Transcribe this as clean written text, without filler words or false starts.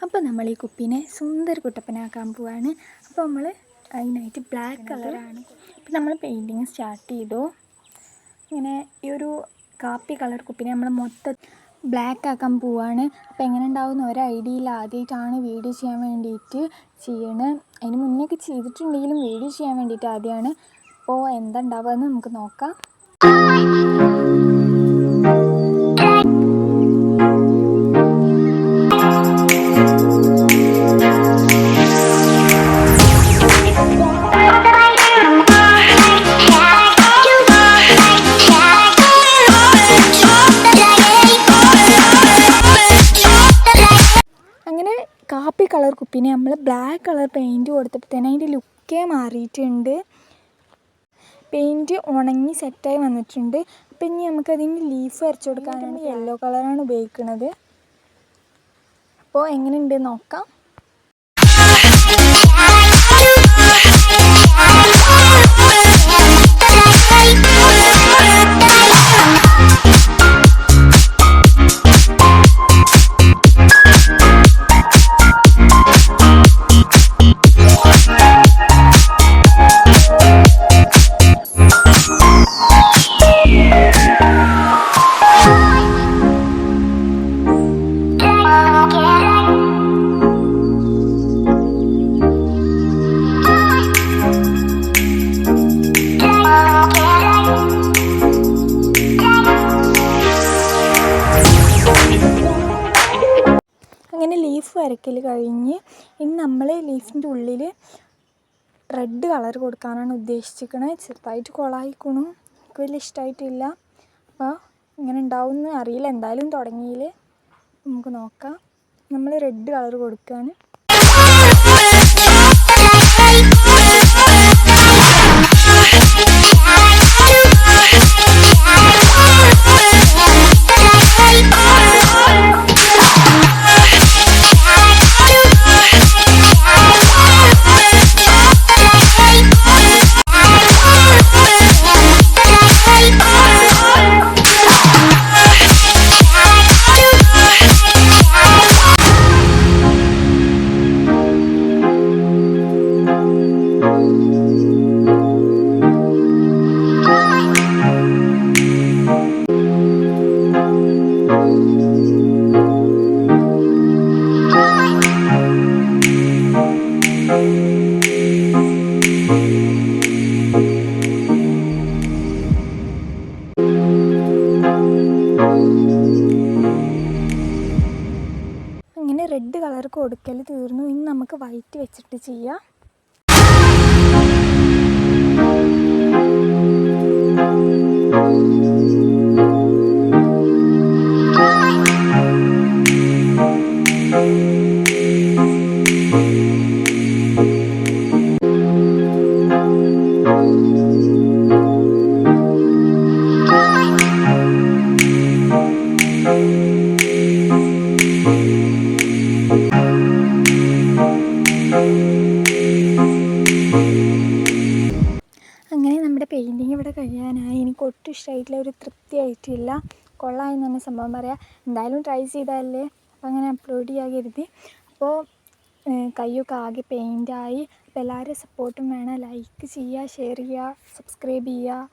അപ്പോൾ നമ്മൾ ഈ കുപ്പീനെ സുന്ദര കുട്ടപ്പനാക്കാൻ പോവാണ്. അപ്പോൾ നമ്മൾ അതിനായിട്ട് ബ്ലാക്ക് കളറാണ്. അപ്പോൾ നമ്മൾ പെയിൻറ്റിങ് സ്റ്റാർട്ട് ചെയ്തു. ഇങ്ങനെ ഈ ഒരു കാപ്പി കളർ കുപ്പീനെ നമ്മൾ മൊത്തം ബ്ലാക്ക് ആക്കാൻ പോവാണ്. അപ്പോൾ എങ്ങനെ ഉണ്ടാവുന്ന ഒരു ഐഡിയയിൽ ആദ്യമായിട്ടാണ് വീഡിയോ ചെയ്യാൻ വേണ്ടിയിട്ട് ചെയ്യണത്. അതിന് മുന്നേയൊക്കെ ചെയ്തിട്ടുണ്ടെങ്കിലും വീഡിയോ ചെയ്യാൻ വേണ്ടിയിട്ട് ആദ്യമാണ്. അപ്പോൾ എന്താ ഉണ്ടാവുകയെന്ന് നമുക്ക് നോക്കാം. കാപ്പി കളർ കുപ്പീനെ നമ്മൾ ബ്ലാക്ക് കളർ പെയിൻറ്റ് കൊടുത്തപ്പോൾ തന്നെ അതിൻ്റെ ലുക്കേ മാറിയിട്ടുണ്ട്. പെയിൻറ്റ് ഉണങ്ങി സെറ്റായി വന്നിട്ടുണ്ട്. അപ്പം ഇനി നമുക്കതിന് ലീഫ് വരച്ചു കൊടുക്കാനാണ് യെല്ലോ കളറാണ് ഉപയോഗിക്കുന്നത്. അപ്പോൾ എങ്ങനെയുണ്ട് നോക്കാം. അങ്ങനെ ലീഫ് വരയ്ക്കൽ കഴിഞ്ഞ് ഇനി നമ്മൾ ലീഫിൻ്റെ ഉള്ളിൽ റെഡ് കളർ കൊടുക്കാനാണ് ഉദ്ദേശിച്ചിരിക്കുന്നത്. ചെറുതായിട്ട് കൊളായിക്കണു, എനിക്ക് വലിയ ഇഷ്ടമായിട്ടില്ല. അപ്പോൾ ഇങ്ങനെ ഉണ്ടാവുമെന്ന് അറിയില്ല. എന്തായാലും തുടങ്ങിയിൽ നമുക്ക് നോക്കാം. നമ്മൾ റെഡ് കളർ കൊടുക്കുകയാണ്. അങ്ങനെ റെഡ് കളർ കൊടുക്കൽ തീർന്നു. ഇനി നമുക്ക് വൈറ്റ് വെച്ചിട്ട് ചെയ്യാം. അങ്ങനെ നമ്മുടെ പെയിൻറ്റിങ് ഇവിടെ കഴിയാനായി. എനിക്ക് ഒട്ടും ഇഷ്ടമായിട്ടില്ല, ഒരു തൃപ്തിയായിട്ടില്ല. കൊള്ളാമെന്ന് തന്നെ സംഭവം പറയാം. എന്തായാലും ട്രൈ ചെയ്താലേ. അപ്പോൾ അങ്ങനെ അപ്ലോഡ് ചെയ്യാൻ കരുതി. അപ്പോൾ കൈയൊക്കെ ആകെ പെയിൻ്റായി. അപ്പോൾ എല്ലാവരും സപ്പോർട്ടും വേണം. ലൈക്ക് ചെയ്യുക, ഷെയർ ചെയ്യുക, സബ്സ്ക്രൈബ് ചെയ്യുക.